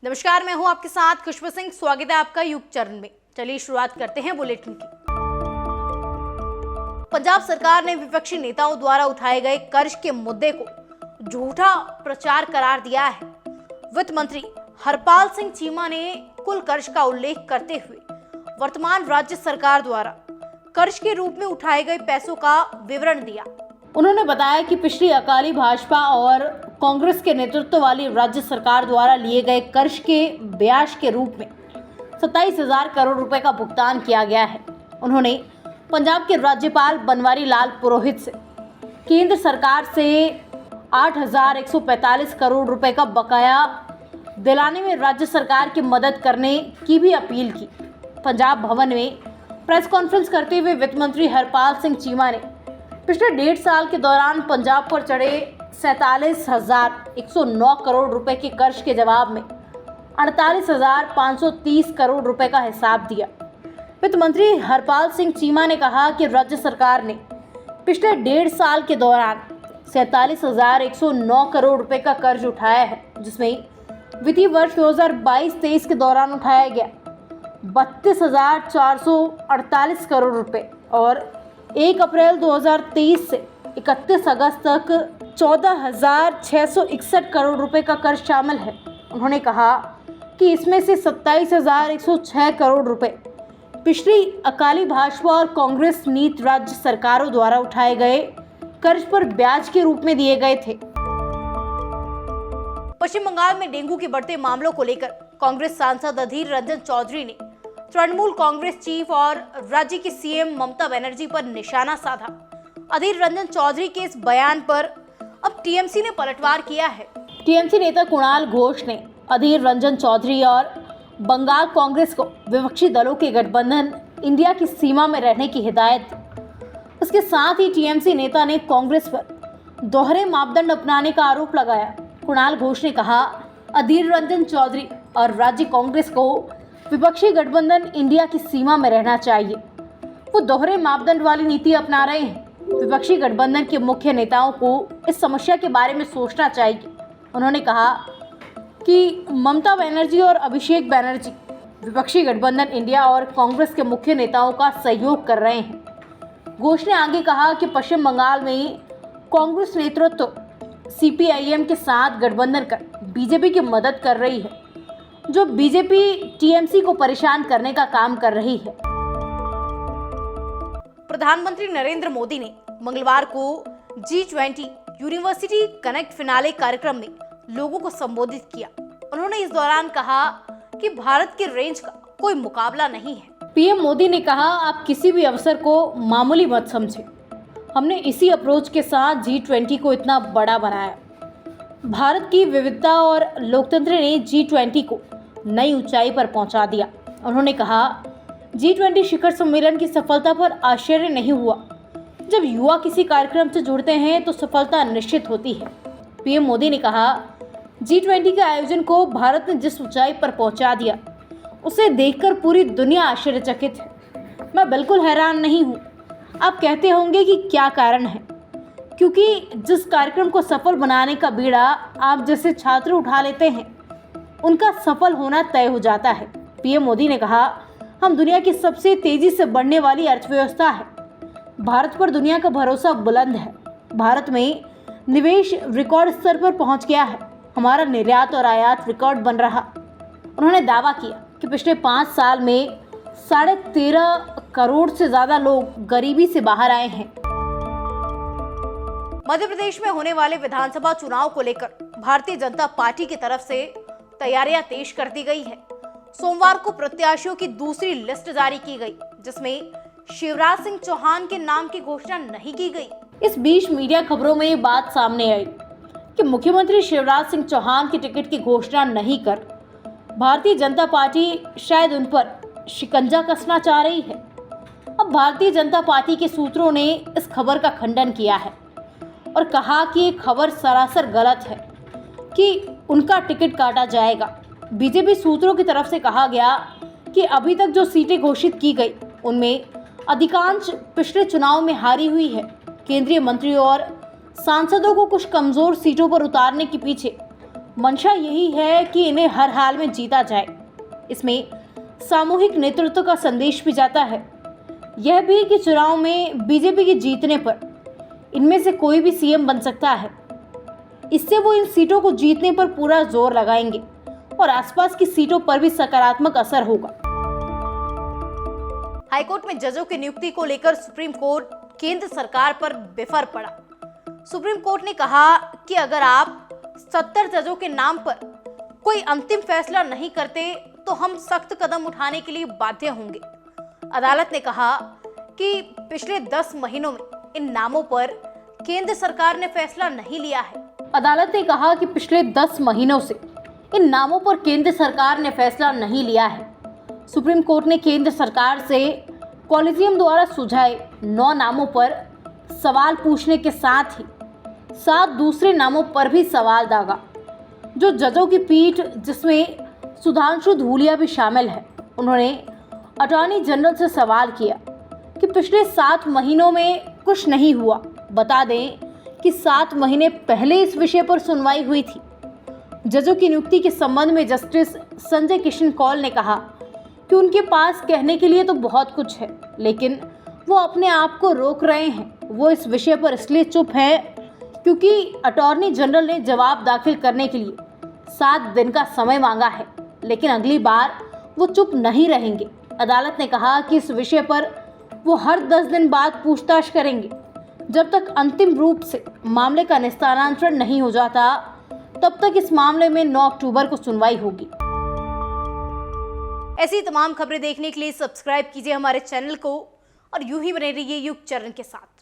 नमस्कार, मैं हूं आपके साथ खुशबू सिंह। स्वागत है आपका युग चरण में। चलिए शुरुआत करते हैं बुलेटिन की। पंजाब सरकार ने विपक्षी नेताओं द्वारा उठाए गए कर्ज के मुद्दे को झूठा प्रचार करार दिया है। वित्त मंत्री हरपाल सिंह चीमा ने कुल कर्ज का उल्लेख करते हुए वर्तमान राज्य सरकार द्वारा कर्ज के रूप में उठाए गए पैसों का विवरण दिया। उन्होंने बताया कि पिछली अकाली भाजपा और कांग्रेस के नेतृत्व वाली राज्य सरकार द्वारा लिए गए कर्ज के ब्याज के रूप में 27,000 करोड़ रुपए का भुगतान किया गया है। उन्होंने पंजाब के राज्यपाल बनवारी लाल पुरोहित से केंद्र सरकार से 8,145 करोड़ रुपए का बकाया दिलाने में राज्य सरकार की मदद करने की भी अपील की। पंजाब भवन में प्रेस कॉन्फ्रेंस करते हुए वित्त मंत्री हरपाल सिंह चीमा ने पिछले 1.5 साल के दौरान पंजाब पर चढ़े 47,109 करोड़ रुपए के कर्ज के जवाब में 48,530 करोड़ रुपए का हिसाब दिया। वित्त मंत्री हरपाल सिंह चीमा ने कहा कि राज्य सरकार ने पिछले 1.5 साल के दौरान 47,109 करोड़ रुपए का कर्ज उठाया है, जिसमें वित्तीय वर्ष 2022-23 के दौरान उठाया गया 32,448 करोड़ रुपए और 1 अप्रैल 2023 से 31 अगस्त तक 14,661 करोड़ रुपए का कर्ज शामिल है। उन्होंने कहा कि इसमें से 27,106 करोड़ रुपए पिछली अकाली भाजपा और कांग्रेस नीति राज्य सरकारों द्वारा उठाए गए कर्ज पर ब्याज के रूप में दिए गए थे। पश्चिम बंगाल में डेंगू के बढ़ते मामलों को लेकर कांग्रेस सांसद अधीर रंजन चौधरी ने तृणमूल कांग्रेस चीफ और राज्य की सीएम ममता बनर्जी पर निशाना साधा। अधीर रंजन चौधरी के इस बयान पर अब टीएमसी ने पलटवार किया है। टीएमसी नेता कुणाल घोष ने अधीर रंजन चौधरी और बंगाल कांग्रेस को विपक्षी दलों के गठबंधन इंडिया की सीमा में रहने की हिदायत दी। उसके साथ ही टीएमसी नेता ने कांग्रेस पर दोहरे मापदंड अपनाने का आरोप लगाया। कुणाल घोष ने कहा, अधीर रंजन चौधरी और राज्य कांग्रेस को विपक्षी गठबंधन इंडिया की सीमा में रहना चाहिए। वो दोहरे मापदंड वाली नीति अपना रहे हैं। विपक्षी गठबंधन के मुख्य नेताओं को इस समस्या के बारे में सोचना चाहिए। उन्होंने कहा कि ममता बनर्जी और अभिषेक बनर्जी विपक्षी गठबंधन इंडिया और कांग्रेस के मुख्य नेताओं का सहयोग कर रहे हैं। घोष ने आगे कहा कि पश्चिम बंगाल में कांग्रेस नेतृत्व सीपीआईएम के साथ गठबंधन कर बीजेपी की मदद कर रही है, जो बीजेपी टीएमसी को परेशान करने का काम कर रही है। प्रधानमंत्री नरेंद्र मोदी ने मंगलवार को G20 यूनिवर्सिटी कनेक्ट फिनाले कार्यक्रम में लोगों को संबोधित किया। उन्होंने इस दौरान कहा कि भारत की रेंज का कोई मुकाबला नहीं है। पीएम मोदी ने कहा, आप किसी भी अवसर को मामूली मत समझें। हमने इसी अप्रोच के साथ G20 को इतना बड़ा बनाया। भारत की विविधता और लोकतंत्र ने G20 को नई ऊंचाई पर पहुंचा दिया। उन्होंने कहा, G20 शिखर सम्मेलन की सफलता पर आश्चर्य नहीं हुआ। जब युवा किसी कार्यक्रम से जुड़ते हैं तो सफलता निश्चित होती है। पीएम मोदी ने कहा, G20 के आयोजन को भारत ने जिस ऊंचाई पर पहुंचा दिया, उसे देखकर पूरी दुनिया आश्चर्यचकित है। मैं बिल्कुल हैरान नहीं हूँ। आप कहते होंगे कि क्या कारण है, क्योंकि जिस कार्यक्रम को सफल बनाने का बीड़ा आप जैसे छात्र उठा लेते हैं, उनका सफल होना तय हो जाता है। पीएम मोदी ने कहा, हम दुनिया की सबसे तेजी से बढ़ने वाली अर्थव्यवस्था है। भारत पर दुनिया का भरोसा बुलंद है। भारत में निवेश रिकॉर्ड स्तर पर पहुंच गया है। हमारा निर्यात और आयात रिकॉर्ड बन रहा। उन्होंने दावा किया कि पिछले 5 साल में 13.5 करोड़ से ज्यादा लोग गरीबी से बाहर आए हैं। मध्य प्रदेश में होने वाले विधानसभा चुनाव को लेकर भारतीय जनता पार्टी की तरफ से तैयारियां तेज कर दी गई है। सोमवार को प्रत्याशियों की दूसरी लिस्ट जारी की गई, जिसमें शिवराज सिंह चौहान के नाम की घोषणा नहीं की गई। इस बीच मीडिया खबरों में ये बात सामने आई कि मुख्यमंत्री शिवराज सिंह चौहान की टिकट की घोषणा नहीं कर भारतीय जनता पार्टी शायद उन पर शिकंजा कसना चाह रही है। अब भारतीय जनता पार्टी के सूत्रों ने इस खबर का खंडन किया है और कहा कि ये खबर सरासर गलत है कि उनका टिकट काटा जाएगा। बीजेपी सूत्रों की तरफ से कहा गया कि अभी तक जो सीटें घोषित की गई, उनमें अधिकांश पिछले चुनाव में हारी हुई है। केंद्रीय मंत्रियों और सांसदों को कुछ कमजोर सीटों पर उतारने के पीछे मंशा यही है कि इन्हें हर हाल में जीता जाए। इसमें सामूहिक नेतृत्व का संदेश भी जाता है। यह भी कि चुनाव में बीजेपी के जीतने पर इनमें से कोई भी सीएम बन सकता है। इससे वो इन सीटों को जीतने पर पूरा जोर लगाएंगे और आसपास की सीटों पर भी सकारात्मक असर होगा। हाईकोर्ट में जजों की नियुक्ति को लेकर सुप्रीम कोर्ट केंद्र सरकार पर बेफर पड़ा। सुप्रीम कोर्ट ने कहा कि अगर आप 70 जजों के नाम पर कोई अंतिम फैसला नहीं करते तो हम सख्त कदम उठाने के लिए बाध्य होंगे। अदालत ने कहा कि पिछले 10 महीनों में इन नामों पर केंद्र सरकार ने फैसला नहीं लिया है। अदालत ने कहा कि पिछले 10 महीनों से इन नामों पर केंद्र सरकार ने फैसला नहीं लिया है। सुप्रीम कोर्ट ने केंद्र सरकार से कॉलेजियम द्वारा सुझाए 9 नामों पर सवाल पूछने के साथ ही 7 दूसरे नामों पर भी सवाल दागा। जो जजों की पीठ, जिसमें सुधांशु धूलिया भी शामिल है, उन्होंने अटॉर्नी जनरल से सवाल किया कि पिछले 7 महीनों में कुछ नहीं हुआ। बता दें कि 7 महीने पहले इस विषय पर सुनवाई हुई थी। जजों की नियुक्ति के संबंध में जस्टिस संजय किशन कौल ने कहा कि उनके पास कहने के लिए तो बहुत कुछ है, लेकिन वो अपने आप को रोक रहे हैं। वो इस विषय पर इसलिए चुप है क्योंकि अटॉर्नी जनरल ने जवाब दाखिल करने के लिए 7 दिन का समय मांगा है, लेकिन अगली बार वो चुप नहीं रहेंगे। अदालत ने कहा कि इस विषय पर वो हर 10 दिन बाद पूछताछ करेंगे। जब तक अंतिम रूप से मामले का निस्तारण नहीं हो जाता, तब तक इस मामले में 9 अक्टूबर को सुनवाई होगी। ऐसी तमाम खबरें देखने के लिए सब्सक्राइब कीजिए हमारे चैनल को और यूं ही बने रहिए युग चरण के साथ।